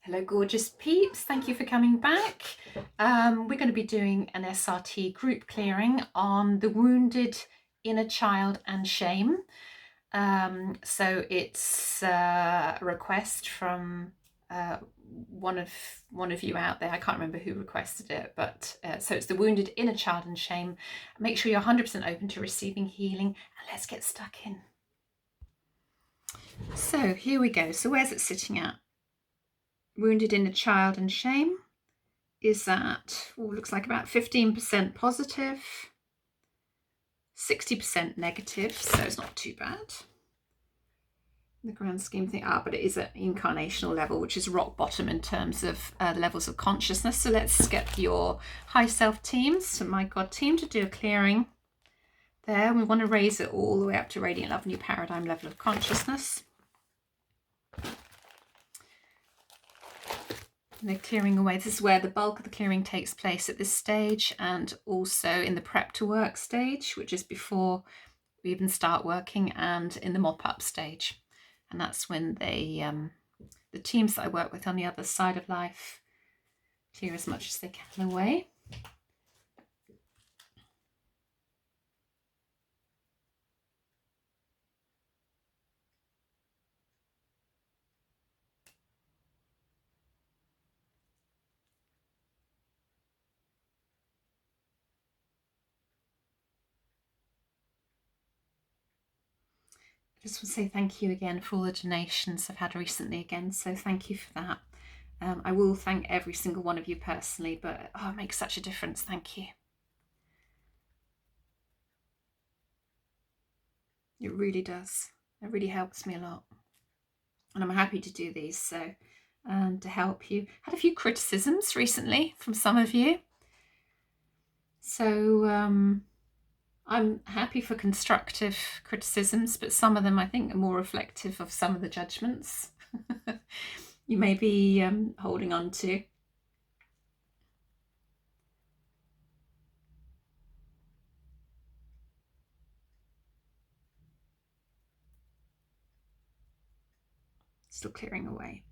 Hello, gorgeous peeps. Thank you for coming back. We're going to be doing an SRT group clearing on the wounded inner child and shame. So it's a request from one of you out there. I can't remember who requested it, but so it's the wounded inner child and shame. Make sure you're 100% open to receiving healing, and let's get stuck in. So here we go. So where's it sitting at? Wounded inner child and shame is at, looks like about 15% positive, 60% negative, so it's not too bad. In the grand scheme of things, but it is at incarnational level, which is rock bottom in terms of levels of consciousness. So let's get your high self teams, so my God team, to do a clearing there. We want to raise it all the way up to radiant love, new paradigm level of consciousness. And they're clearing away. This is where the bulk of the clearing takes place at this stage, and also in the prep to work stage, which is before we even start working, and in the mop up stage. And that's when they, the teams that I work with on the other side of life, clear as much as they can away. I just want to say thank you again for all the donations I've had recently again, so thank you for that. I will thank every single one of you personally, but it makes such a difference. Thank you. It really does. It really helps me a lot. And I'm happy to do these, so to help you. Had a few criticisms recently from some of you. So I'm happy for constructive criticisms, but some of them I think are more reflective of some of the judgments you may be holding on to. Still clearing away.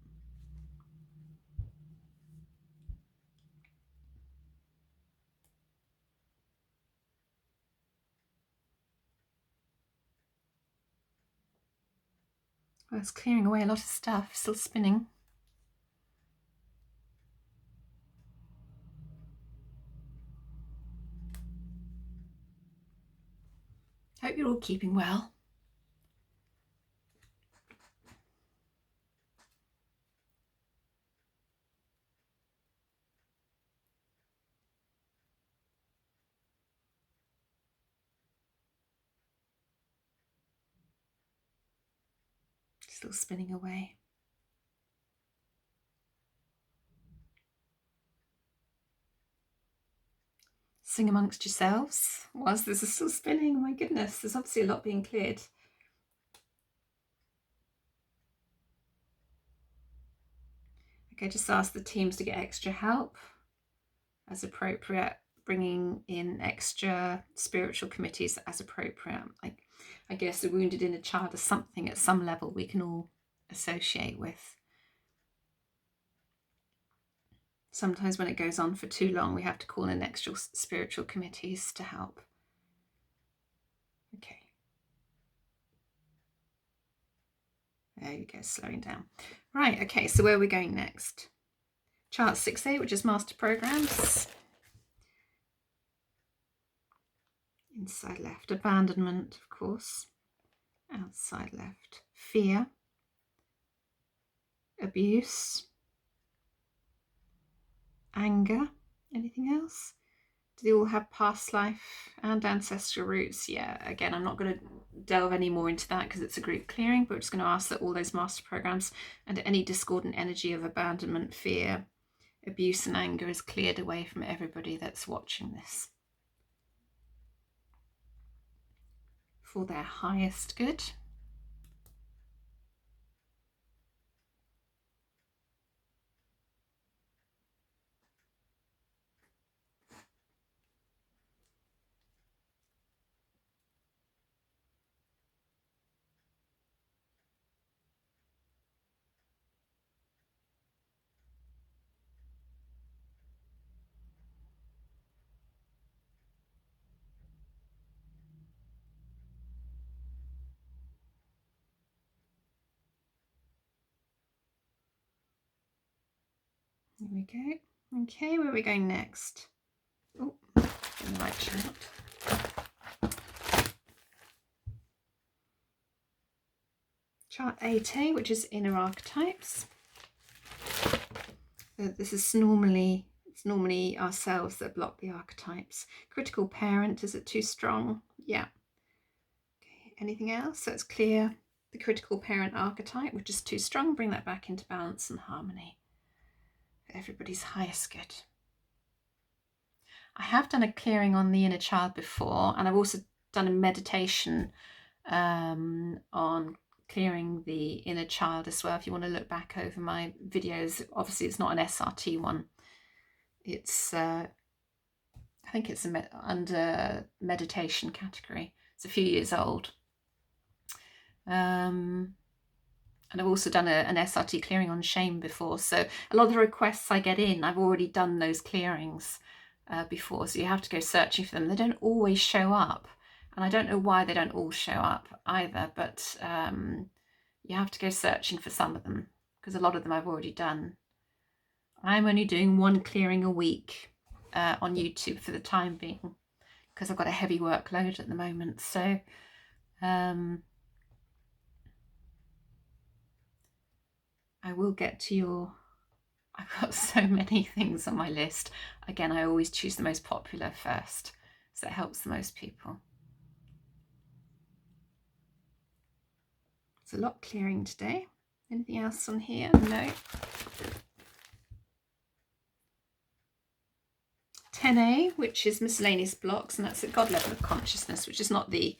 Well, it's clearing away a lot of stuff, still spinning. Hope you're all keeping well. Still spinning away. Sing amongst yourselves whilst this is still spinning. Oh my goodness, there's obviously a lot being cleared. Okay, just ask the teams to get extra help as appropriate, bringing in extra spiritual committees as appropriate. Like, I guess the wounded inner child is something at some level we can all associate with. Sometimes when it goes on for too long, we have to call in extra spiritual committees to help. Okay. There you go, slowing down. Right, okay, so where are we going next? Chart 6A, which is master programs. Inside left, abandonment, of course. Outside left, fear, abuse, anger. Anything else? Do they all have past life and ancestral roots? Yeah, again, I'm not going to delve any more into that because it's a group clearing, but we're just going to ask that all those master programs and any discordant energy of abandonment, fear, abuse and anger is cleared away from everybody that's watching this for their highest good. Here we go. Okay, where are we going next? Oh, in the right chart. Chart 8A, which is inner archetypes. This is normally, it's normally ourselves that block the archetypes. Critical parent, is it too strong? Yeah. Okay, anything else? So it's clear the critical parent archetype, which is too strong. Bring that back into balance and harmony. For everybody's highest good. I have done a clearing on the inner child before, and I've also done a meditation on clearing the inner child as well. If you want to look back over my videos, obviously it's not an SRT one. It's I think it's under meditation category. It's a few years old. And I've also done an SRT clearing on shame before. So a lot of the requests I get in, I've already done those clearings before. So you have to go searching for them. They don't always show up. And I don't know why they don't all show up either. But you have to go searching for some of them, because a lot of them I've already done. I'm only doing one clearing a week on YouTube for the time being, because I've got a heavy workload at the moment. So I will get to your... I've got so many things on my list. Again, I always choose the most popular first, so it helps the most people. It's a lot clearing today. Anything else on here? No. 10A, which is miscellaneous blocks, and that's at God level of consciousness, which is not the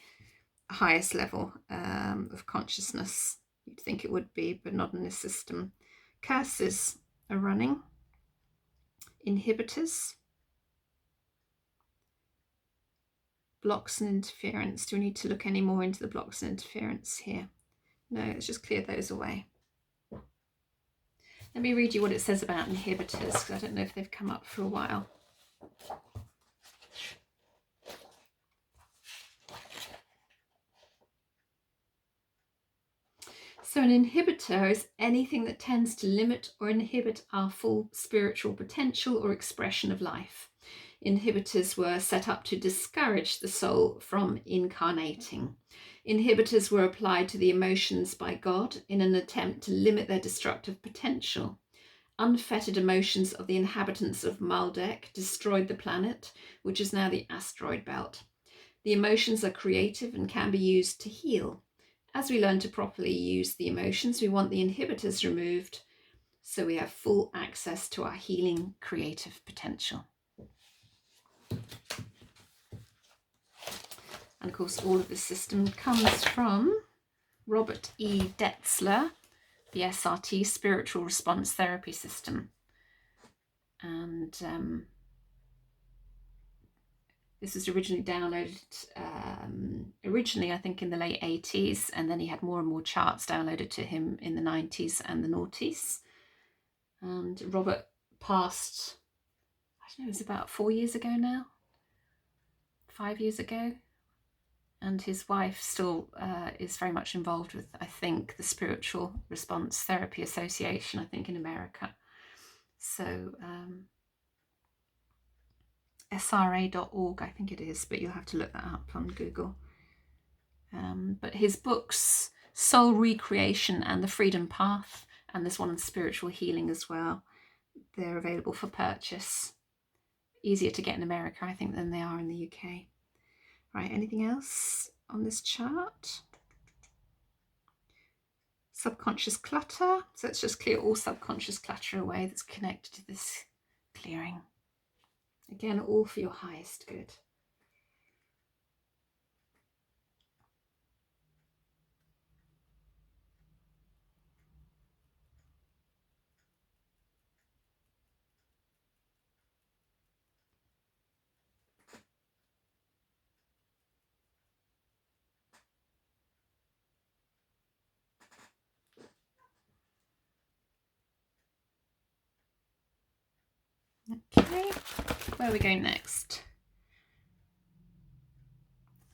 highest level of consciousness. You'd think it would be, but not in this system. Curses are running. Inhibitors. Blocks and interference. Do we need to look any more into the blocks and interference here? No, let's just clear those away. Let me read you what it says about inhibitors, because I don't know if they've come up for a while. So an inhibitor is anything that tends to limit or inhibit our full spiritual potential or expression of life. Inhibitors were set up to discourage the soul from incarnating. Inhibitors were applied to the emotions by God in an attempt to limit their destructive potential. Unfettered emotions of the inhabitants of Maldek destroyed the planet, which is now the asteroid belt. The emotions are creative and can be used to heal. As we learn to properly use the emotions, we want the inhibitors removed so we have full access to our healing creative potential. And of course, all of this system comes from Robert E. Detzler, the SRT, Spiritual Response Therapy System. And this was originally downloaded, I think in the late 80s, and then he had more and more charts downloaded to him in the 90s and the noughties. And Robert passed, I don't know, it was about 4 years ago now, 5 years ago. And his wife still is very much involved with, I think, the Spiritual Response Therapy Association, I think, in America. So sra.org, I think it is, but you'll have to look that up on Google. But his books, Soul Recreation and The Freedom Path, and there's one on spiritual healing as well, they're available for purchase. Easier to get in America, I think, than they are in the UK. Right, anything else on this chart? Subconscious clutter. So let's just clear all subconscious clutter away that's connected to this clearing. Again, all for your highest good. Okay, where are we going next?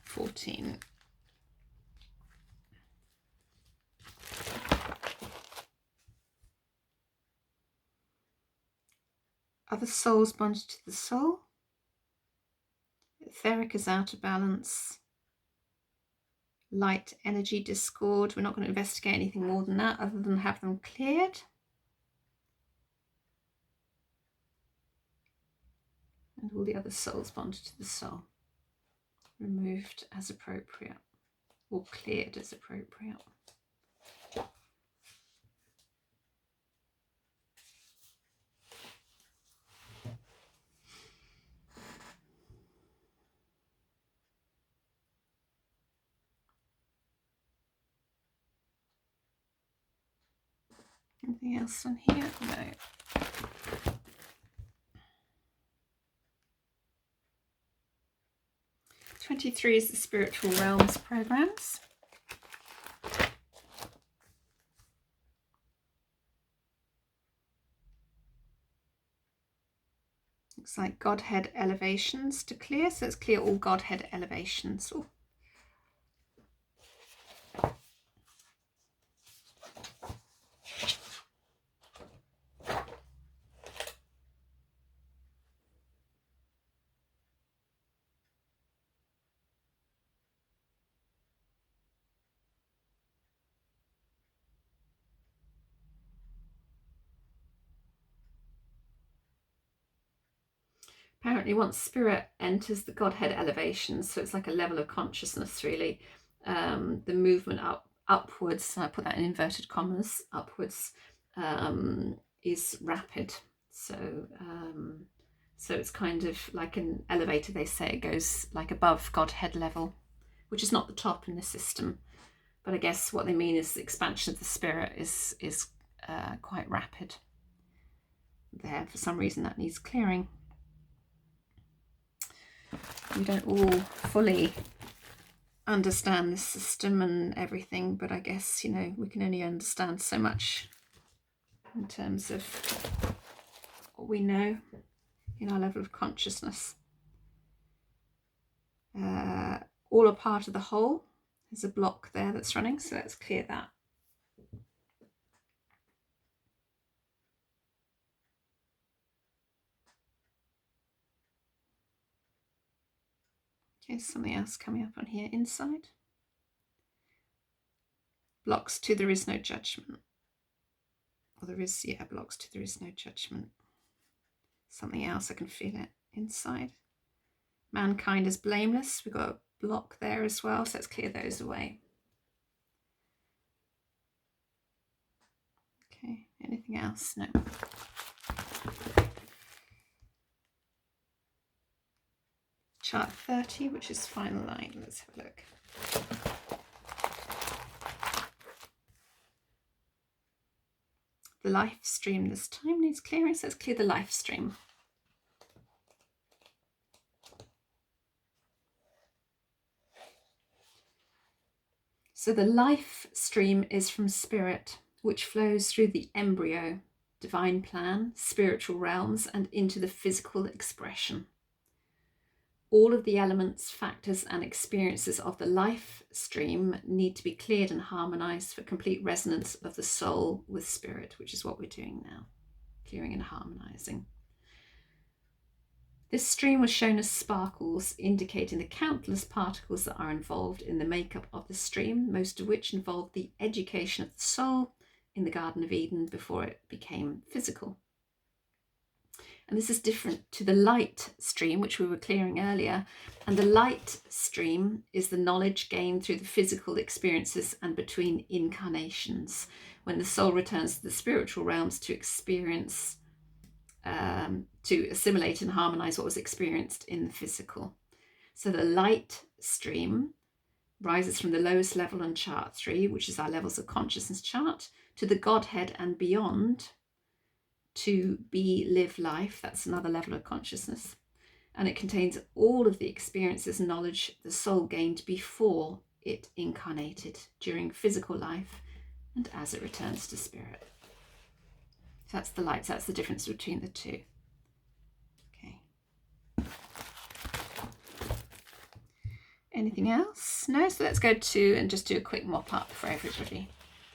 14. Other souls bonded to the soul. Etheric is out of balance. Light energy discord. We're not going to investigate anything more than that other than have them cleared. And all the other souls bonded to the soul. Removed as appropriate. Or cleared as appropriate. Anything else on here? No. '23 is the spiritual realms programs. Looks like Godhead elevations to clear, so let's clear all Godhead elevations. Ooh. Apparently once spirit enters the Godhead elevation, so it's like a level of consciousness really, the movement upwards, I put that in inverted commas, upwards, is rapid. So it's kind of like an elevator, they say. It goes like above Godhead level, which is not the top in the system. But I guess what they mean is the expansion of the spirit is quite rapid there. For some reason that needs clearing. We don't all fully understand this system and everything, but I guess, you know, we can only understand so much in terms of what we know in our level of consciousness. All are part of the whole. There's a block there that's running, so let's clear that. Okay, something else coming up on here inside. Blocks to there is no judgment. Or there is, yeah, blocks to there is no judgment. Something else, I can feel it inside. Mankind is blameless. We've got a block there as well, so let's clear those away. Okay, anything else? No. Chart 30, which is final line. Let's have a look. The life stream this time needs clearing, so let's clear the life stream. So the life stream is from spirit, which flows through the embryo, divine plan, spiritual realms, and into the physical expression. All of the elements, factors, and experiences of the life stream need to be cleared and harmonized for complete resonance of the soul with spirit, which is what we're doing now, clearing and harmonizing. This stream was shown as sparkles, indicating the countless particles that are involved in the makeup of the stream, most of which involved the education of the soul in the Garden of Eden before it became physical. And this is different to the light stream, which we were clearing earlier. And the light stream is the knowledge gained through the physical experiences and between incarnations, when the soul returns to the spiritual realms to experience, to assimilate and harmonize what was experienced in the physical. So the light stream rises from the lowest level on chart 3, which is our levels of consciousness chart, to the Godhead and beyond, to be, live life. That's another level of consciousness. And it contains all of the experiences and knowledge the soul gained before it incarnated, during physical life, and as it returns to spirit. So that's the lights. That's the difference between the two. Okay. Anything else? No? So let's go to and just do a quick mop up for everybody.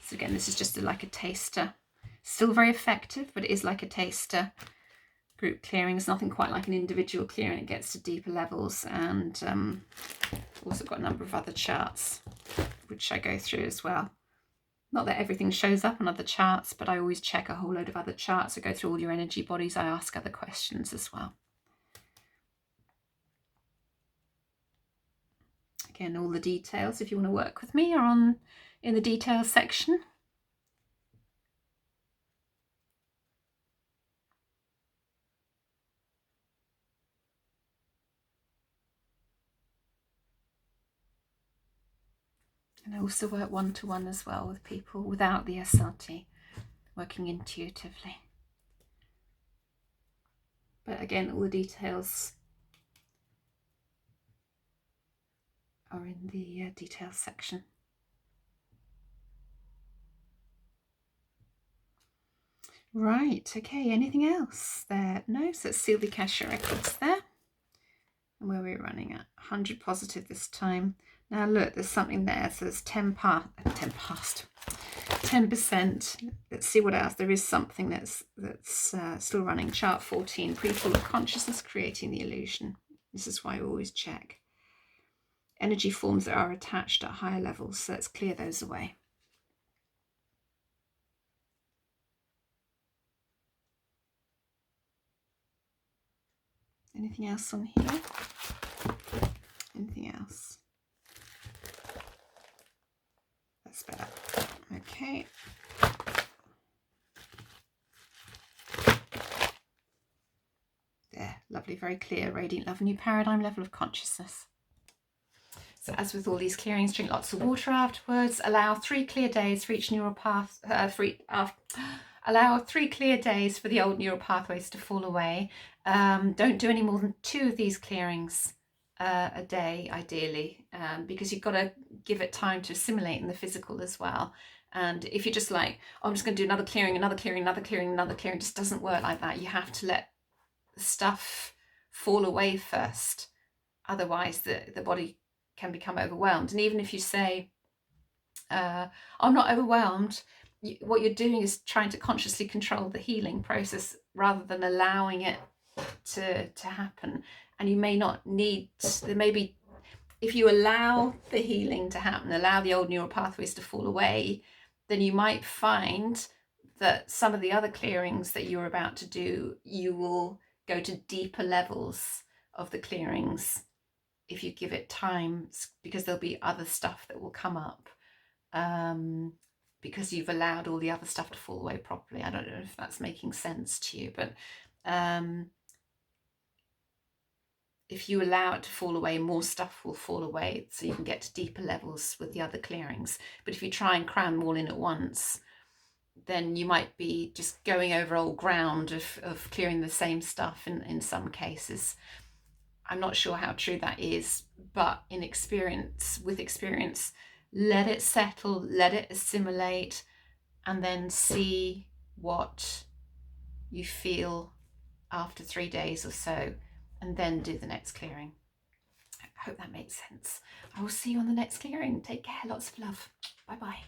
So again, this is just like a taster. Still very effective, but it is like a taster. group clearing. There's nothing quite like an individual clearing. It gets to deeper levels, and also got a number of other charts which I go through as well. Not that everything shows up on other charts, but I always check a whole load of other charts. I go through all your energy bodies. I ask other questions as well. Again, all the details, if you want to work with me, are in the details section. And I also work one-to-one as well with people without the SRT, working intuitively. But again, all the details are in the details section. Right, okay, anything else there? No, so let's seal the Akasha records there. And where we're running at 100 positive this time. Now look, there's something there. So there's 10%. Let's see what else. There is something that's still running. Chart 14, pre-full of consciousness creating the illusion. This is why we always check. Energy forms that are attached at higher levels. So let's clear those away. Anything else on here? Anything else? That's better. Okay. There, lovely, very clear, radiant love, new paradigm level of consciousness. So as with all these clearings, drink lots of water afterwards. Allow 3 clear days for each neural path. Allow 3 clear days for the old neural pathways to fall away. Don't do any more than 2 of these clearings a day, ideally, because you've got to give it time to assimilate in the physical as well. And if you're just like, oh, I'm just going to do another clearing, another clearing, another clearing, another clearing, it just doesn't work like that. You have to let the stuff fall away first. Otherwise, the body can become overwhelmed. And even if you say, I'm not overwhelmed, what you're doing is trying to consciously control the healing process rather than allowing it to happen. And you may not need, there may be, if you allow the healing to happen, allow the old neural pathways to fall away, then you might find that some of the other clearings that you're about to do, you will go to deeper levels of the clearings if you give it time, because there'll be other stuff that will come up because you've allowed all the other stuff to fall away properly. I don't know if that's making sense to you, but if you allow it to fall away, more stuff will fall away, so you can get to deeper levels with the other clearings. But if you try and cram them all in at once, then you might be just going over old ground of clearing the same stuff in some cases. I'm not sure how true that is, but with experience, let it settle, let it assimilate, and then see what you feel after 3 days or so, and then do the next clearing. I hope that makes sense. I will see you on the next clearing. Take care. Lots of love. Bye-bye.